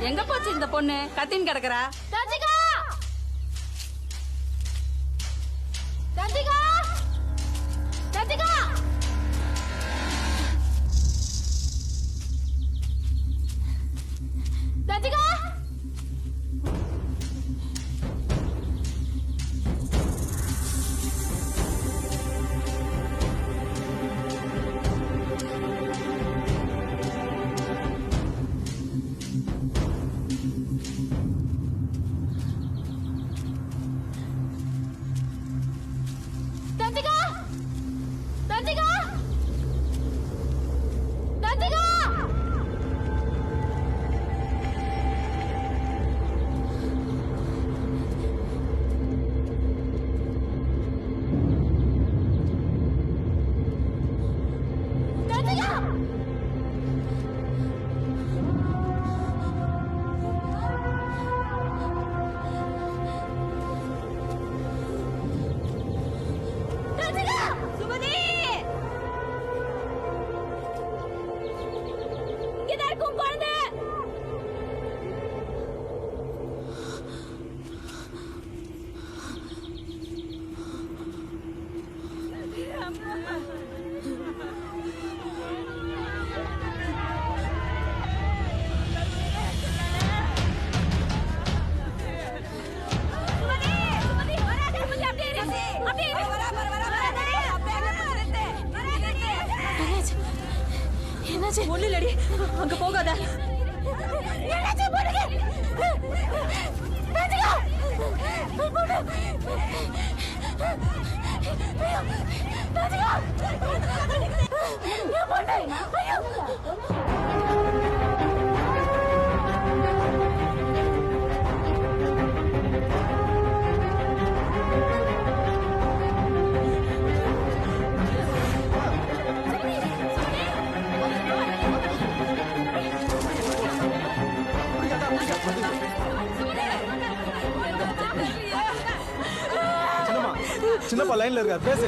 எங்க போச்சு இந்த பொண்ணு? கத்தின் கிடக்குறா. ராஜிகா ராஜிகா ராஜிகா ராஜிகா ஒண்ணு இல்லடி, அங்க போகாத. சின்னப்பா லைன்ல இருக்கார், பேசு.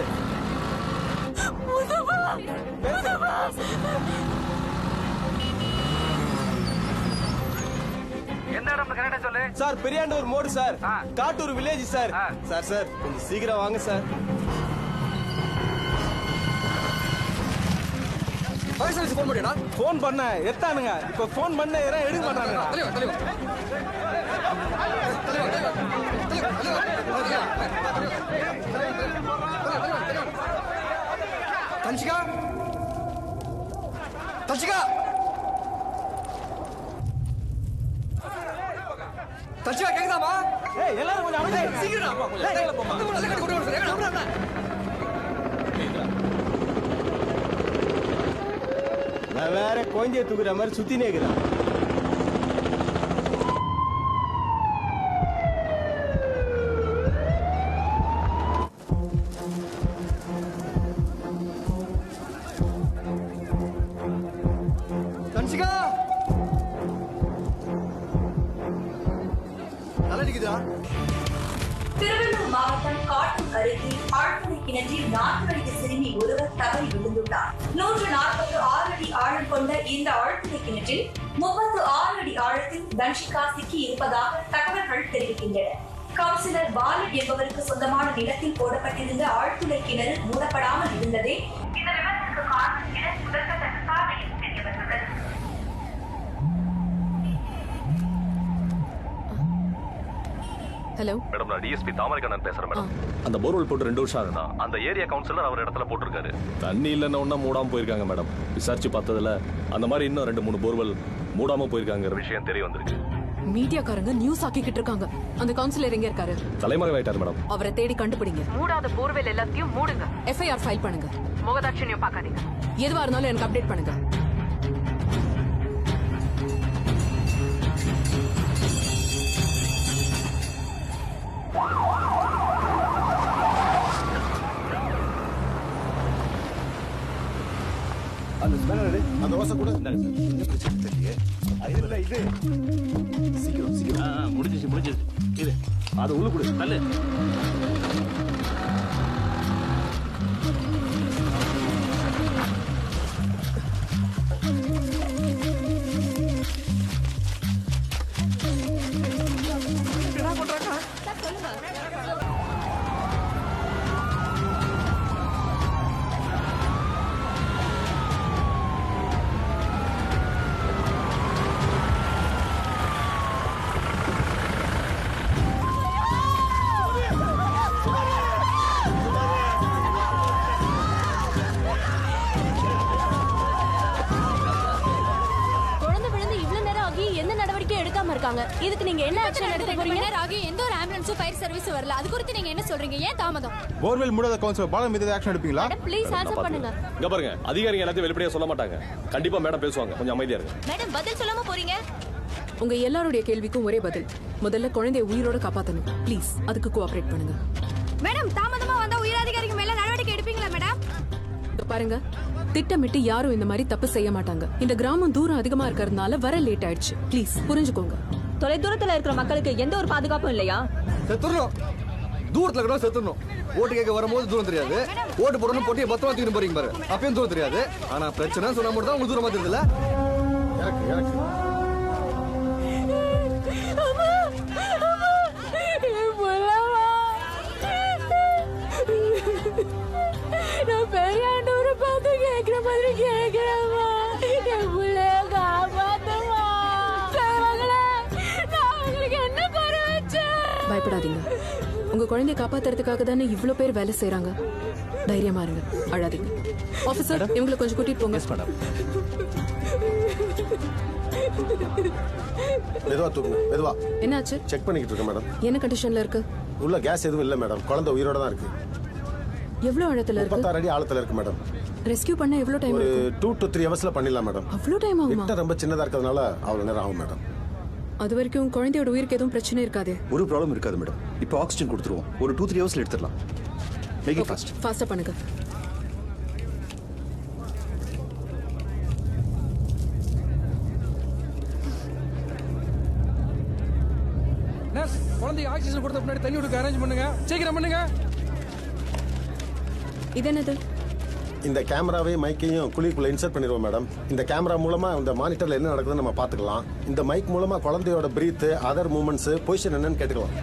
எந்த இடம் கரெக்டா சொல்லு சார். பெரியாண்டூர் மோடு sir, Kattur village sir. Sir sir கொஞ்சம் சீக்கிரம் வாங்க சார். போன் பண்ணிடா. போன் பண்ண எத்தானுங்க, இப்ப போன் பண்ண எடுக்க மாட்டானுங்க. தஞ்சிகா தஞ்சிகா தஞ்சிகா கேக்குதாமா? ஏய் எல்லாரும் கொஞ்சம் அமைதியா இருங்க. சீக்கிரம் நான் வேற கோஞ்சிய தூக்குற மாதிரி சுத்தினே இருக்கிறேன். தஞ்சிகா நல்லடிக்குதா? திருவள்ளூர் மாவட்டம் காட்டூர் அருகே ஆழ்துளை கிணற்றில் 4 வயது சிறுமி ஒருவர் தவறி விழுந்துள்ளார். 146 அடி ஆழம் கொண்ட இந்த ஆழ்துளை கிணற்றில் 36 அடி ஆழத்தில் தன்ஷிகா சிக்கி இருப்பதாக தகவல்கள் தெரிவிக்கின்றன. கவுன்சிலர் பாலன் என்பவருக்கு சொந்தமான நிலத்தில் போடப்பட்டிருந்த ஆழ்துளை கிணறு மூடப்படாமல் இருந்ததே இந்த விபத்துக்கு காரணம் என முதற்கட்ட விசாரணையில் தெரியவந்துள்ளது. ஹலோ மேடம், நான் டிஎஸ்பி தாமரைக்கண்ணன் பேசுறேன் மேடம். அந்த போர்வெல் போட்டு 2 வருஷம் ஆகுதா? அந்த ஏரியா கவுன்சிலர் அவர் இடத்துல போட்டிருக்காரு. தண்ணி இல்லைன்னு ஒன்னா மூடாம போயிருக்காங்க மேடம். விசாரிச்சு பார்த்ததுல அந்த மாதிரி இன்னும் 2-3 போர்வெல் மூடாம போயிருக்காங்க விஷயம் தெரிய வந்திருக்கு. மீடியாக்காரங்க நியூஸ் ஆக்கிக்கிட்டு இருக்காங்க. அந்த கவுன்சிலர் எங்க இருக்காரு? தலைமறைவாயிட்டார் மேடம். அவரை தேடி கண்டுபிடிங்க. மூடாத போர்வெல் எல்லாத்தையும் மூடுங்க. எஃப்ஐஆர் ஃபைல் பண்ணுங்க. முகதாட்சணியம் பார்க்காதீங்க. எதுவா இருந்தாலும் எனக்கு அப்டேட் பண்ணுங்க. அந்த ஸ்பேனர் அந்த ஓசை கூட தெரியல. இது சீக்கிரம் சீக்கிரம் முடிஞ்சிச்சு. இது அது உள்ள கூட தள்ளு. இருக்காங்க. இதுக்கு நீங்க என்ன ஆக்ஷன் எடுக்க போறீங்க? ராகி எந்த ஒரு ஆம்புலன்ஸும் ஃபயர் சர்வீஸ் வரல. அது குறித்து நீங்க என்ன சொல்றீங்க? ஏன் தாமதம்? போர்வெல் மூடாத கவுன்சிலர் பாலம் மீது ஆக்ஷன் எடுப்பீங்களா? ப்ளீஸ் ஆன்சர் பண்ணுங்க. இங்க பாருங்க, அதிகாரிங்க எல்லாத்தையும் வெளிப்படையா சொல்ல மாட்டாங்க. கண்டிப்பா மேடம் பேசுவாங்க. கொஞ்சம் அமைதியா இருங்க. மேடம் பதில் சொல்லாம போறீங்க? உங்க எல்லாருடைய கேள்விக்கும் ஒரே பதில். முதல்ல குழந்தைய உயிரோட காப்பாத்தணும். ப்ளீஸ் அதுக்கு கோஆபரேட் பண்ணுங்க. மேடம் தாமதமா வந்தா உயரதிகாரிங்க மேல நடவடிக்கை எடுப்பீங்களா மேடம்? பாருங்க, திட்டமிட்டு யாரும் இந்த மாதிரி தப்பு செய்ய மாட்டாங்க. இந்த கிராமம் தூரம் அதிகமா இருக்கிறதுனால வர லேட் ஆயிடுச்சு. ப்ளீஸ் புரிஞ்சுக்கோங்க. தொலைதூரத்துல இருக்கிற மக்களுக்கு எந்த ஒரு பாதுகாப்பும் இல்லையா? செத்துறணும். தூரத்துல இருக்கிறோம் செத்துறணும். ஓட்டு கேட்க வரும்போது தூரம் தெரியாது. ஓட்டு போடணும் போட்டியை பத்திரமா தூக்கிட்டு போறீங்க பாரு. அப்பயும் தூரம் தெரியாது. ஆனா பிரச்சனை சொன்னா மட்டும் தான் உங்களுக்கு தூரமா தெரியுதுல்ல? நான் பெரியாண்டூரை பார்த்து கேட்கிற மாதிரி கேட்கிறேம்மா. என் பிள்ளைய காப்பாத்துமா. நான் உங்களுக்கு என்ன குறை வச்சேன்? பயப்படாதீங்க. உங்க குழந்தைய காப்பாத்துறதுக்காக தானே இவ்ளோ பேர் வேலை செய்யறாங்க. தைரியமா இருங்க, அழாதீங்க. ஆபீசர், இவங்களை கொஞ்சம் கூட்டிட்டு போங்க. மெதுவா தூக்குங்க, மெதுவா. என்னாச்சு? செக் பண்ணிக்கிட்டு இருக்கேன் மேடம். என்ன கண்டிஷன்ல இருக்கு? உள்ள கேஸ் எதுவும் இல்லை மேடம். குழந்தை உயிரோட தான் இருக்கு. எவ்வளவு ஆழத்துல இருக்கு? 36 அடி ஆழத்துல இருக்கு மேடம். ரெஸ்கியூ பண்ண எவ்வளவு டைம் ஒரு இருக்கும்? 2 to 3 ஹவர்ஸ்ல பண்ணிடலாம் மேடம். அவ்வளவு டைம் ஆகுமா? கிட்ட ரொம்ப சின்னதா இருக்கிறதுனால அவ்வளவு நேரம் ஆகும் மேடம். அது வரைக்கும் குழந்தையோட உயிருக்கு எதுவும் பிரச்சனை இருக்காதே? ஒரு ப்ராப்ளம் இருக்காது மேடம். இப்போ ஆக்சிஜன் கொடுத்துருவோம். ஒரு 2-3 ஹவர்ஸ்ல எடுத்துடலாம். Make it fast. ஃபாஸ்டா பண்ணுங்க. நர்ஸ், குழந்தைக்கு ஆக்சிஜன் கொடுத்த பின்னாடி தண்ணி விடுக்க அரேஞ்ச் பண்ணுங்க. சீக்கிரம் பண்ணுங்க. இது என்னது? இந்த கேமராவையும் மைக்கையும் குழிக்குள்ள இன்சர்ட் பண்ணிடுவோம் மேடம். இந்த கேமரா மூலமா இந்த மானிட்டர்ல என்ன நடக்குதுன்னு நம்ம பார்த்துக்கலாம். இந்த மைக் மூலமா குழந்தையோட பிரீத், அதர் மூவ்மெண்ட்ஸ், பொசிஷன் என்னன்னு கேட்டுக்கலாம்.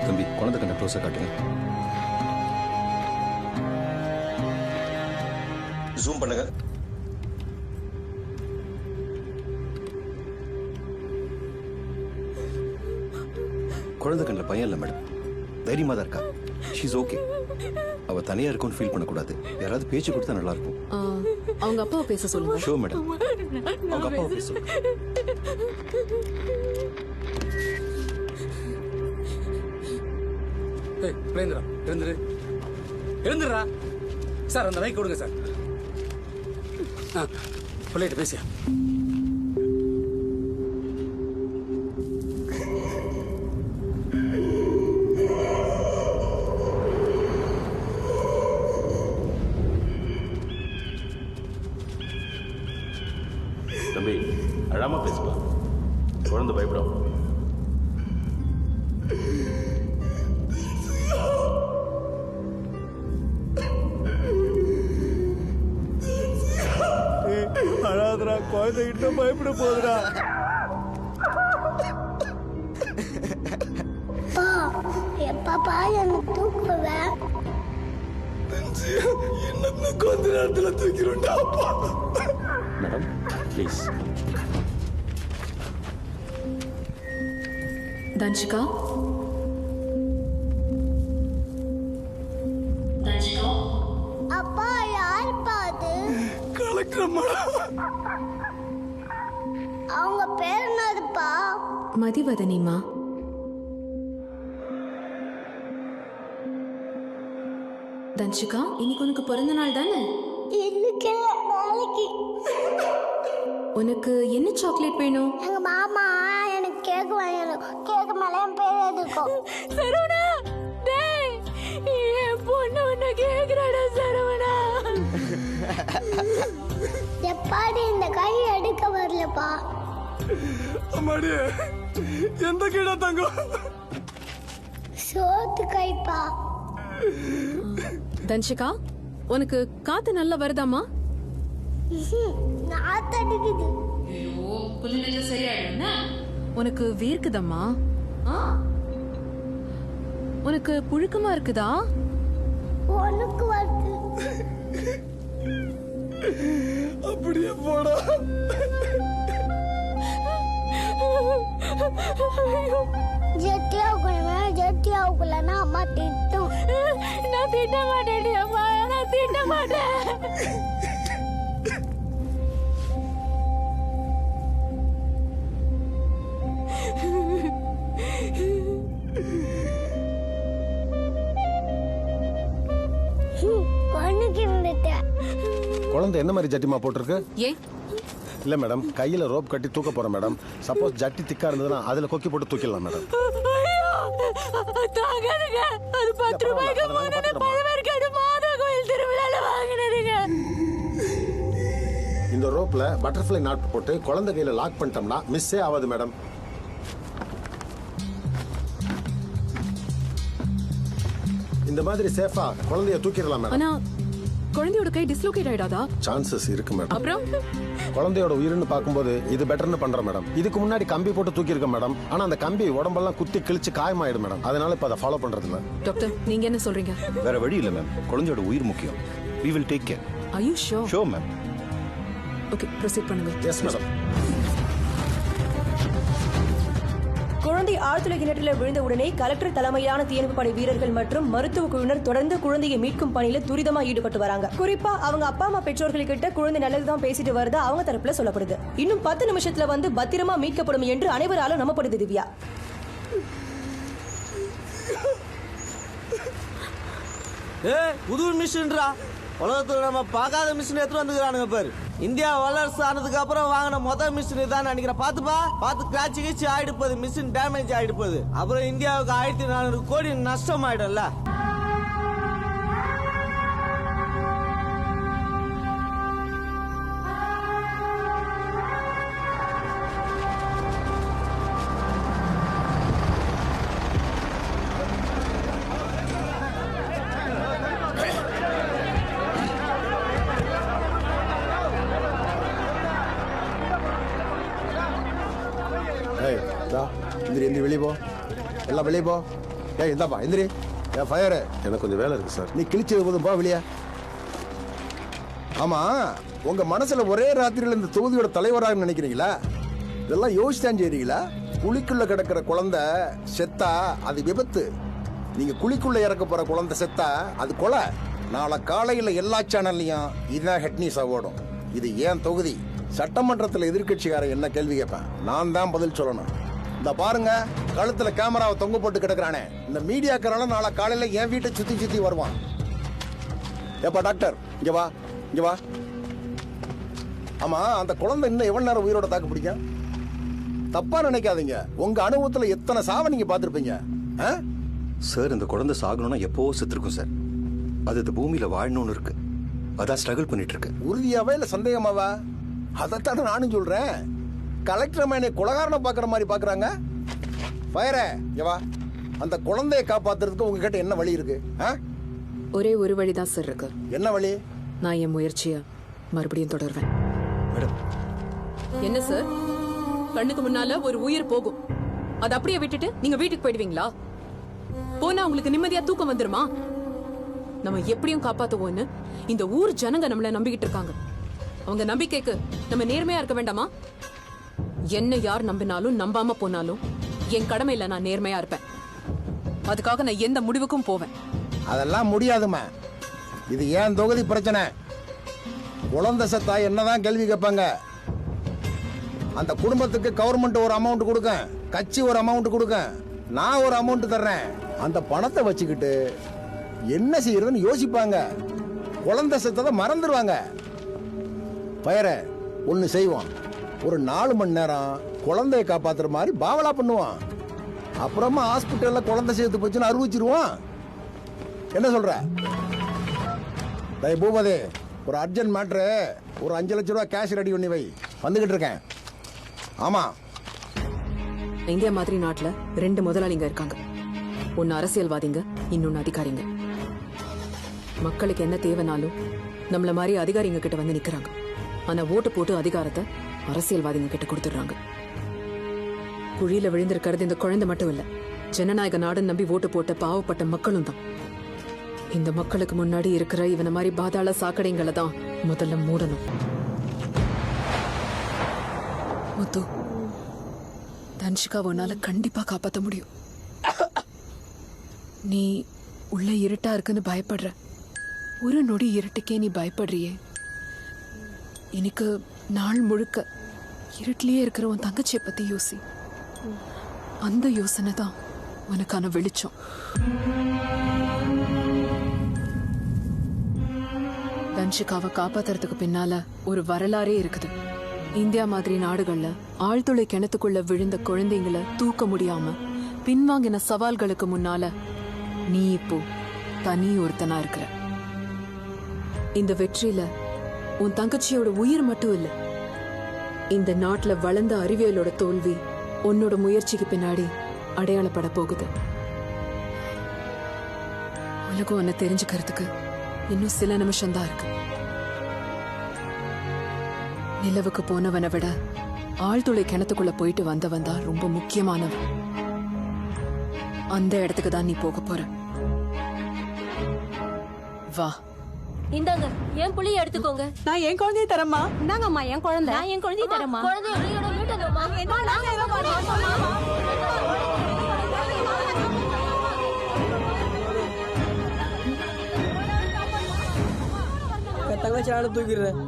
தம்பி, குழந்தை கண்ணை க்ளோஸாக காட்டுங்க. ஜூம் பண்ணுங்க. குழந்தை கண்ணில் பையன் இல்லை மேடம். தைரியமாக தான் இருக்கா. She's okay. அவ தனியா இருக்கும்னு ஃபீல் பண்ணக்கூடாது. யாராவது பேச்சு கொடுத்தா நல்லா இருக்கும். அவங்க அப்பாவை பேச சொல்லுங்க. Show madam. அவங்க அப்பாவை பேச சொல்லுங்க. எழுந்துடுறா சார். அந்த மைக் கொடுங்க சார். பிள்ளைகிட்ட பேசியா? தம்பி, அழாம பேசுவா. குழந்தை பயப்படும். அழாதரா, குழந்தைகிட்ட பயப்பட போதுடா. எப்பா என்ன தூக்குவேன்? என்ன கொஞ்ச நேரத்துல தூக்கிடும்டா. Madam please. தன்ஷிகா, அப்பா அவங்க பேர் என்னதுப்பா? மதிவதனிமா. தன்ஷிகா, இன்னைக்கு உனக்கு பிறந்த நாள் தானே? இன்னைக்கு இல்ல, நாளைக்கு. உனக்கு என்ன சாக்லேட் வேணும்? எங்க மாமா எனக்கு கேக் வாங்கணும். கேக் மேல என் பேர் இருக்கும். சரவணா, டேய் என் பொண்ணு உன்னை கேக்குறாடா சரவணா. எப்பாடி இந்த கை எடுக்க வரலப்பா. அம்மாடி எந்த கீழே தங்கம்? சோத்து கைப்பா. தன்ஷிகா, உனக்கு காத்து நல்லா வருதாமா? நாத்தடிக்குது. ஐயோ, புல்லுல சரியாயிடும்னா? உனக்கு வேர்க்குதம்மா? உனக்கு புழுக்கமா இருக்குதா? உனக்கு வருது. அப்படியே போடா. ஜெட்டியாவுக்குள்ளனா அம்மா திட்டும். நான் திட்ட மாட்டேன் அம்மா, நான் திட்ட மாட்டேன். குழந்தை என்ன மாதிரி ஜட்டிமா போட்டிருக்கு? ஏன்? இல்ல மேடம், கையில ரோப் கட்டி தூக்க போறேன் மேடம். சப்போஸ் ஜட்டி திக்கா இருந்ததுன்னா அதுல கொக்கி போட்டு தூக்கிடலாம் மேடம். தாங்காதுங்க. அது 10 ரூபாய்க்கு 3 பழவேற்காடு மாதா கோயில் திருவிழால வாங்கினதுங்க. இந்த ரோப்ல பட்டர்ஃப்ளை நாட் போட்டு குழந்தை கையில லாக் பண்ணிட்டோம்னா மிஸ்ஸே ஆகாது மேடம். இந்த மாதிரி சேஃபா குழந்தைய தூக்கிடலாம் மேடம். ஆனா குழந்தையோட கை டிஸ்லோகேட் ஆயிடாதா? சான்சஸ் இருக்கு மேடம். அப்புறம் குழந்தையோட உயிர்னு பார்க்கும்போது இது பெட்டர்னு பண்றேன் மேடம். இதுக்கு முன்னாடி கம்பி போட்டு தூக்கி இருக்கேன் மேடம். ஆனா அந்த கம்பி உடம்பெல்லாம் குத்தி கிழிச்சு காயமாயிடும் மேடம். அதனால இப்ப அதை ஃபாலோ பண்றது இல்ல. டாக்டர், நீங்க என்ன சொல்றீங்க? வேற வழி இல்ல மேம். குழந்தையோட உயிர் முக்கியம். We will take care. Are you sure? Sure ma'am. Okay, proceed பண்ணுங்க. Yes madam. குழந்தை ஆழ்துளை கிணற்றில் விழுந்த உடனே கலெக்டர் தலைமையிலான தீயணைப்பு படை வீரர்கள் மற்றும் மருத்துவ குழுவினர் தொடர்ந்து குழந்தையை மீட்கும் பணியில துரிதமா ஈடுபட்டு வராங்க. குறிப்பா அவங்க அப்பா அம்மா பெற்றோர்கள் கிட்ட குழந்தை நல்லதுதான் பேசிட்டு வருது அவங்க தரப்புல சொல்லப்படுது. இன்னும் 10 நிமிஷத்துல வந்து பத்திரமா மீட்கப்படும் என்று அனைவராலும் நம்பப்படுது. திவ்யா, புது மிஷின்ரா, உலகத்துல நம்ம பார்க்காத மிஷின் எடுத்து வந்துக்கிறானுங்க பேரு. இந்தியா வல்லரசு ஆனதுக்கு அப்புறம் வாங்கின மொதல் மிஷின் தான் நினைக்கிறேன். பார்த்து கிராச்சு கீச்சு ஆயிடு போகுது, மிஷின் டேமேஜ் ஆயிடு போகுது. அப்புறம் இந்தியாவுக்கு 1400 கோடி நஷ்டம் ஆயிடும்ல. எந்திரி வெளியே போ, எல்லாம் வெளியே போ. ஏய் இந்தாப்பா எந்திரி. ஏன் ஃபயரு, எனக்கு கொஞ்சம் வேலை இருக்கு சார். நீ கிழிச்சது போதும், போ வெளியே. ஆமா, உங்க மனசுல ஒரே ராத்திரியில இந்த தொகுதியோட தலைவராக நினைக்கிறீங்களா? இதெல்லாம் யோசிச்சான் செய்றீங்களா? குழிக்குள்ள கிடக்கிற குழந்தை செத்தா அது விபத்து. நீங்க குழிக்குள்ள இறக்க போற குழந்தை செத்தா அது கொலை. நாளை காலையில எல்லா சேனல்லையும் இதுதான் ஹெட் நியூஸா ஓடும். இது ஏன் தொகுதி. சட்டமன்றத்தில் எதிர்கட்சிக்காரன் என்ன கேள்வி கேட்பேன், நான் தான் பதில் சொல்லணும். இந்த பாருங்க, கழுத்துல கேமராவை தொங்க போட்டு கிடக்குறானே, இந்த மீடியாக்காரன் நாளை காலையில என் வீட்டை சுத்தி சுத்தி வருவான். ஏப்பா டாக்டர், இங்க வா, இங்க வா. ஆமா, அந்த குழந்தை இன்னும் எவ்வளவு நேரம் உயிரோட தாக்கு பிடிக்கும்? தப்பா நினைக்காதீங்க. உங்க அனுபவத்துல எத்தனை சாவை நீங்க பாத்திருப்பீங்க. சார், இந்த குழந்தை சாகணும்னா எப்போ செத்துருக்கும் சார். அது இந்த பூமியில வாழணும்னு இருக்கு. அதான் ஸ்ட்ரகிள் பண்ணிட்டு இருக்கு. உறுதியாவா இல்ல சந்தேகமாவா? அதைத்தானே நானும் சொல்றேன். கலெக்டர் மேனே குலகாரனை பாக்குற மாதிரி பாக்குறாங்க. ஃபயரே, இங்க வா. அந்த குழந்தையை காப்பாத்துறதுக்கு உங்ககிட்ட என்ன வழி இருக்கு? ஒரே ஒரு வழிதான் சார் இருக்கு. என்ன வழி? நான் என் முயற்சியை மறுபடியும் தொடர்வேன். மேடம், என்ன சார், கண்ணுக்கு முன்னால ஒரு உயிர் போகும், அதை அப்படியே விட்டுட்டு நீங்க வீட்டுக்கு போயிடுவீங்களா? போனா உங்களுக்கு நிம்மதியா தூக்கம் வந்துருமா? நம்ம எப்படியும் காப்பாத்துவோம்னு இந்த ஊர் ஜனங்க நம்மள நம்பிக்கிட்டு இருக்காங்க. அவங்க நம்பிக்கைக்கு நம்ம நேர்மையா இருக்க வேண்டாமா? என்ன யார் நம்பினாலும் நம்பாம போனாலும் என் கடமையில நான் நேர்மையா இருப்பேன். அதுக்காக நான் எந்த முடிவுக்கும் போவேன். அதெல்லாம் முடியாதுமா. இது ஏன் தொகுதி பிரச்சனை. குழந்தை செத்தா என்னதான் கேள்வி கேட்பாங்க? அந்த குடும்பத்துக்கு கவர்மெண்ட் ஒரு அமௌண்ட் கொடுக்க, கட்சி ஒரு அமௌண்ட் கொடுக்க, நான் ஒரு அமௌண்ட் தர்றேன். அந்த பணத்தை வச்சுக்கிட்டு என்ன செய்யறதுன்னு யோசிப்பாங்க. குழந்தை செத்ததை மறந்துடுவாங்க. பயர ஒன்று செய்வான், ஒரு 4 மணி நேரம் குழந்தைய காப்பாத்துற மாதிரி பாவலா பண்ணுவான். அப்புறமா ஹாஸ்பிட்டல்ல குழந்தை சேர்த்து போச்சுன்னு அறிவிச்சிருவான். என்ன சொல்ற? டேய் பூபதி, ஒரு அர்ஜென்ட் மேட்ரு, ஒரு 5 லட்ச ரூபா கேஷ் ரெடி பண்ணி வை. வந்துகிட்டு இருக்கேன். ஆமா, இந்தியா மாதிரி நாட்டுல 2 முதலாளிங்க இருக்காங்க. ஒன்னு அரசியல்வாதிங்க, இன்னொன்னு அதிகாரிங்க. மக்களுக்கு என்ன தேவைனாலும் நம்மள மாதிரி அதிகாரிங்க கிட்ட வந்து நிக்கிறாங்க. ஆனா ஓட்டு போட்டு அதிகாரத்தை அரசியல்வாதிங்க கிட்ட கொடுத்துடுறாங்க. குழியில விழுந்திருக்கிறது இந்த குழந்தை மட்டும் இல்ல, ஜனநாயக நாடுன்னு நம்பி ஓட்டு போட்ட பாவப்பட்ட மக்களும் தான். இந்த மக்களுக்கு முன்னாடி இருக்கிற இவன மாதிரி பாதாள சாக்கடைங்களை தான் முதல்ல மூடணும். முத்து, தன்ஷிகா உன்னால கண்டிப்பா காப்பாற்ற முடியும். நீ உள்ள இருட்டா இருக்குன்னு பயப்படுற. ஒரு நொடி இருட்டுக்கே நீ பயப்படுறியே. எனக்கு நாள் முழுக்க இருட்டிலேயே இருக்கிற உன் தங்கச்சியை பத்தி யோசி. அந்த யோசனை தான் உனக்கான வெளிச்சம். தன்ஷிகாவை காப்பாத்துறதுக்கு பின்னால ஒரு வரலாறே இருக்குது. இந்தியா மாதிரி நாடுகள்ல ஆழ்துளை கிணத்துக்குள்ள விழுந்த குழந்தைங்களை தூக்க முடியாம பின்வாங்கின சவால்களுக்கு முன்னால நீ இப்போ தனி ஒருத்தனா இருக்கிற. இந்த வெற்றியில உன் தங்கச்சியோட உயிர் மட்டும் இல்ல, இந்த நாட்டுல வளர்ந்த அறிவியலோட தோல்வி உன்னோட முயற்சிக்கு பின்னாடி அடையாளப்பட போகுது. உலகம் உன்னை தெரிஞ்சுக்கிறதுக்கு இன்னும் சில நிமிஷம் தான் இருக்கு. நிலவுக்கு போனவனை விட ஆழ்துளை கிணத்துக்குள்ள போயிட்டு வந்தவன் தான் ரொம்ப முக்கியமானவன். அந்த இடத்துக்கு தான் நீ போக போற. வா. இந்தாங்க, என் புள்ளிய எடுத்துக்கோங்க. நான் என் குழந்தைய தரமா? இந்தாங்கம்மா, என் குழந்தை. நான் என் குழந்தைய தரமா? குழந்தைய வெளியோட வீட்டுங்கம்மா. தங்கச்சி தூக்கிடுறேன்.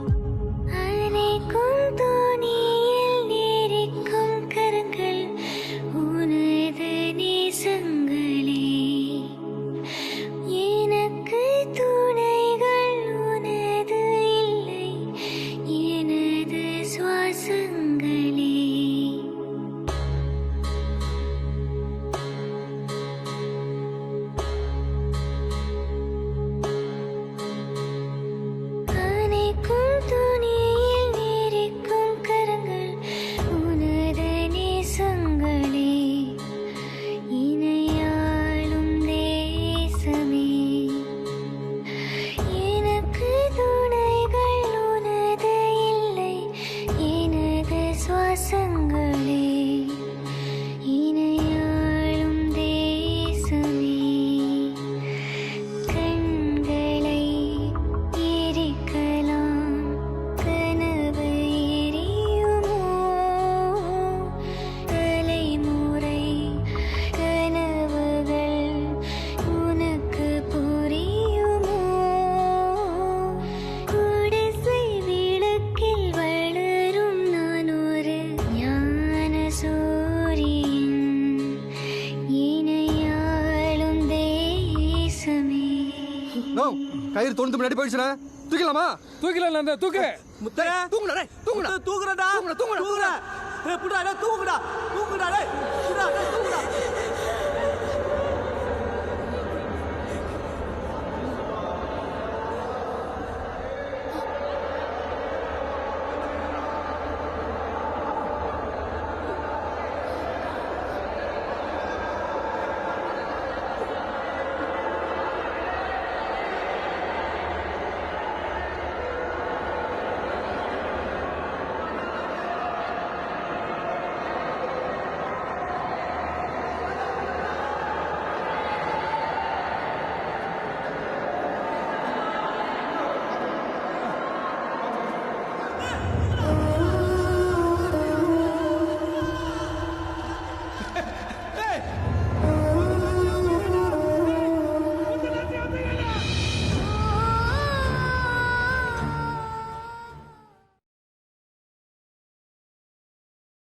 கயிறு தொண்டு முன்னாடி போயிடுச்சுனா தூக்கலாமா? தூக்கல தூக்கு. முத்தரே தூக்குடா தூக்குடா தூக்குடா தூக்குடா. ஏய் புடா தூக்குடா. தூக்குடா டேய். புடா டேய்.